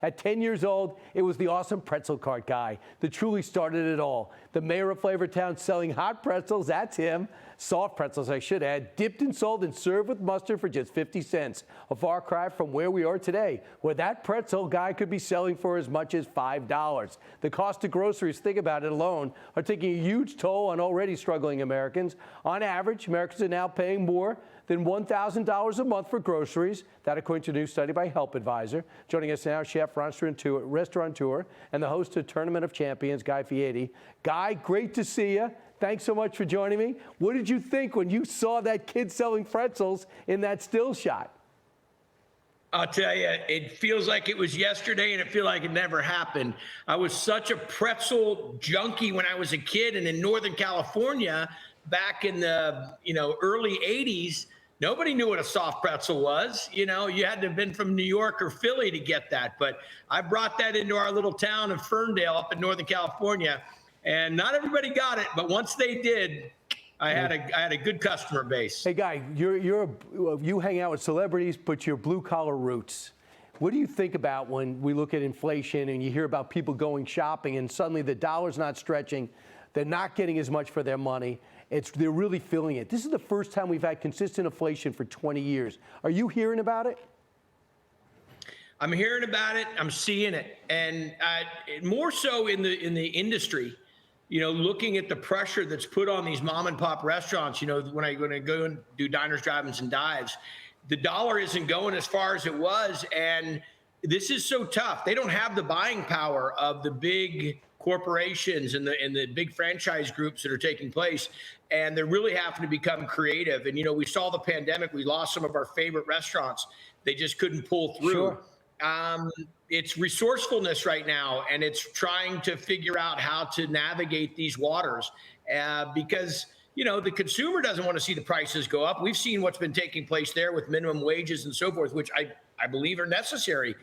At 10 years old, it was the awesome pretzel cart guy that truly started it all. The mayor of Flavortown selling hot pretzels, that's him. Soft pretzels, I should add, dipped in salt and served with mustard for just 50 cents. A far cry from where we are today, where that pretzel guy could be selling for as much as $5. The cost of groceries, think about it alone, are taking a huge toll on already struggling Americans. On average, Americans are now paying more than $1,000 a month for groceries. That according to a new study by Help Advisor. Joining us now, chef, restaurateur, and the host of Tournament of Champions, Guy Fieri. Guy, great to see you. Thanks so much for joining me. What did you think when you saw that kid selling pretzels in that still shot? I'll tell you, it feels like it was yesterday and it feels like it never happened. I was such a pretzel junkie when I was a kid, and in Northern California, back in the early 80s, nobody knew what a soft pretzel was. You had to have been from New York or Philly to get that. But I brought that into our little town of Ferndale up in Northern California, and not everybody got it. But once they did, I had a good customer base. Hey, Guy, you hang out with celebrities, but your blue-collar roots. What do you think about when we look at inflation and you hear about people going shopping and suddenly the dollar's not stretching, they're not getting as much for their money? They're really feeling it. This is the first time we've had consistent inflation for 20 years. Are you hearing about it? I'm hearing about it. I'm seeing it, and more so in the industry. Looking at the pressure that's put on these mom and pop restaurants. When I go and do diners, drive-ins, and dives, the dollar isn't going as far as it was, and this is so tough. They don't have the buying power of the big corporations and the big franchise groups that are taking place, and they're really having to become creative. And we saw the pandemic, we lost some of our favorite restaurants. They just couldn't pull through. Sure. It's resourcefulness right now, and it's trying to figure out how to navigate these waters, because the consumer doesn't want to see the prices go up. We've seen what's been taking place there with minimum wages and so forth, which I believe are necessary.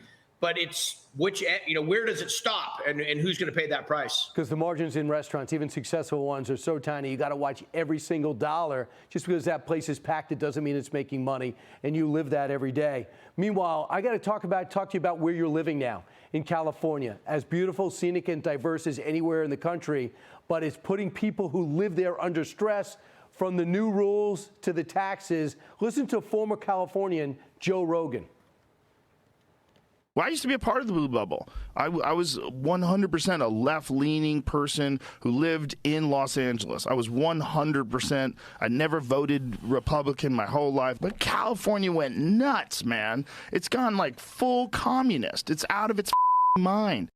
But it's where does it stop, and who's going to pay that price? Because the margins in restaurants, even successful ones, are so tiny. You got to watch every single dollar. Just because that place is packed, it doesn't mean it's making money, and you live that every day. Meanwhile, I got to talk to you about where you're living now in California. As beautiful, scenic, and diverse as anywhere in the country, but it's putting people who live there under stress, from the new rules to the taxes. Listen to former Californian Joe Rogan. Well, I used to be a part of the blue bubble. I was 100% a left-leaning person who lived in Los Angeles. I was 100%. I never voted Republican my whole life. But California went nuts, man. It's gone like full communist. It's out of its mind.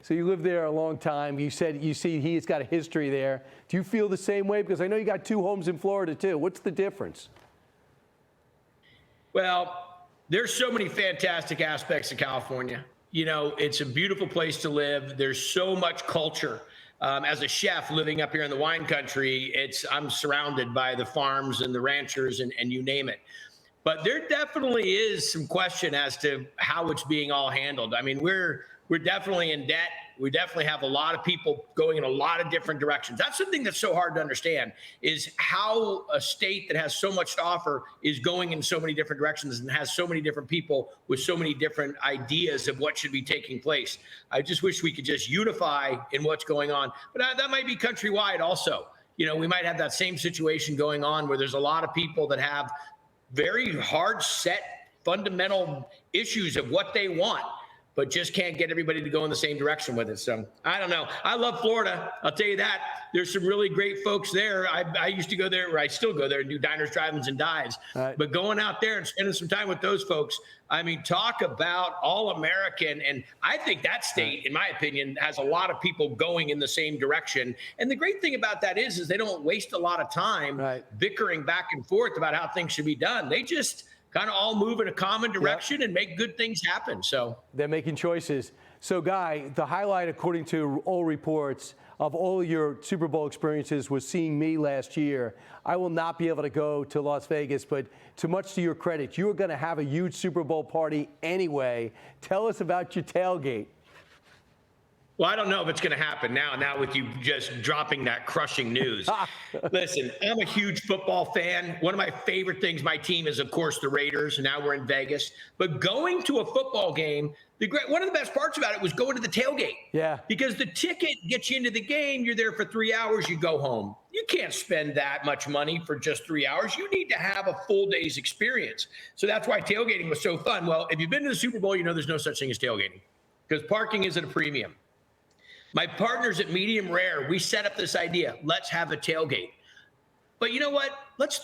So you lived there a long time. You said he's got a history there. Do you feel the same way? Because I know you got 2 homes in Florida, too. What's the difference? Well, there's so many fantastic aspects of California. It's a beautiful place to live. There's so much culture. As a chef living up here in the wine country, I'm surrounded by the farms and the ranchers and you name it. But there definitely is some question as to how it's being all handled. I mean, we're definitely in debt. We definitely have a lot of people going in a lot of different directions. That's the thing that's so hard to understand, is how a state that has so much to offer is going in so many different directions and has so many different people with so many different ideas of what should be taking place. I just wish we could just unify in what's going on. But that might be countrywide also. We might have that same situation going on where there's a lot of people that have very hard set fundamental issues of what they want, but just can't get everybody to go in the same direction with it. So I don't know. I love Florida. I'll tell you that. There's some really great folks there. I used to go there, or I still go there and do diners, drive-ins, and dives. Right. But going out there and spending some time with those folks, I mean, talk about all American. And I think that state, in my opinion, has a lot of people going in the same direction. And the great thing about that is they don't waste a lot of time bickering back and forth about how things should be done. They just kind of all move in a common direction and make good things happen. So they're making choices. So, Guy, the highlight, according to all reports, of all your Super Bowl experiences was seeing me last year. I will not be able to go to Las Vegas, but too much to your credit, you are going to have a huge Super Bowl party anyway. Tell us about your tailgate. Well, I don't know if it's going to happen now with you just dropping that crushing news. Listen, I'm a huge football fan. One of my favorite things, my team is, of course, the Raiders, and now we're in Vegas. But going to a football game, one of the best parts about it was going to the tailgate. Yeah. Because the ticket gets you into the game. You're there for 3 hours. You go home. You can't spend that much money for just 3 hours. You need to have a full day's experience. So that's why tailgating was so fun. Well, if you've been to the Super Bowl, you know there's no such thing as tailgating because parking is at a premium. My partners at Medium Rare, we set up this idea. Let's have a tailgate. But you know what? Let's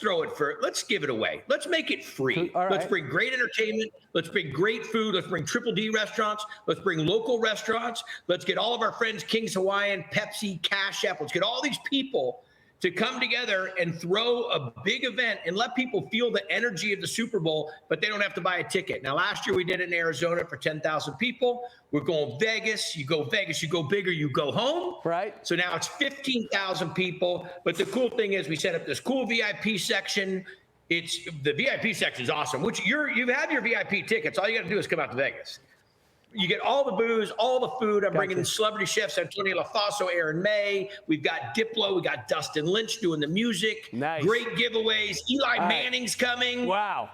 give it away. Let's make it free. All right. Let's bring great entertainment. Let's bring great food. Let's bring Triple D restaurants. Let's bring local restaurants. Let's get all of our friends, King's Hawaiian, Pepsi, Cash App. Let's get all these people to come together and throw a big event and let people feel the energy of the Super Bowl, but they don't have to buy a ticket. Now, last year we did it in Arizona for 10,000 people. We're going Vegas. You go Vegas, you go bigger, you go home. Right. So now it's 15,000 people. But the cool thing is we set up this cool VIP section. The VIP section is awesome, which you have your VIP tickets. All you got to do is come out to Vegas. You get all the booze, all the food. I'm bringing in celebrity chefs, Antonio LaFaso, Aaron May. We've got Diplo. We got Dustin Lynch doing the music. Nice. Great giveaways. Eli Manning's coming. Wow.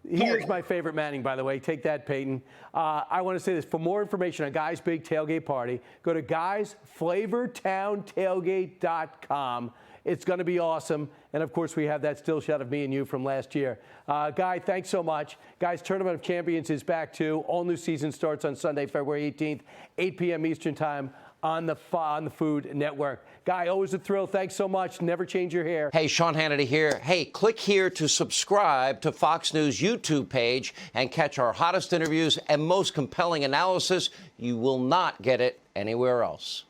Here's my favorite Manning, by the way. Take that, Peyton. I want to say this. For more information on Guy's Big Tailgate Party, go to guysflavortowntailgate.com. It's going to be awesome. And, of course, we have that still shot of me and you from last year. Guy, thanks so much. Guys, Tournament of Champions is back, too. All new season starts on Sunday, February 18th, 8 p.m. Eastern Time on the Food Network. Guy, always a thrill. Thanks so much. Never change your hair. Hey, Sean Hannity here. Hey, click here to subscribe to Fox News YouTube page and catch our hottest interviews and most compelling analysis. You will not get it anywhere else.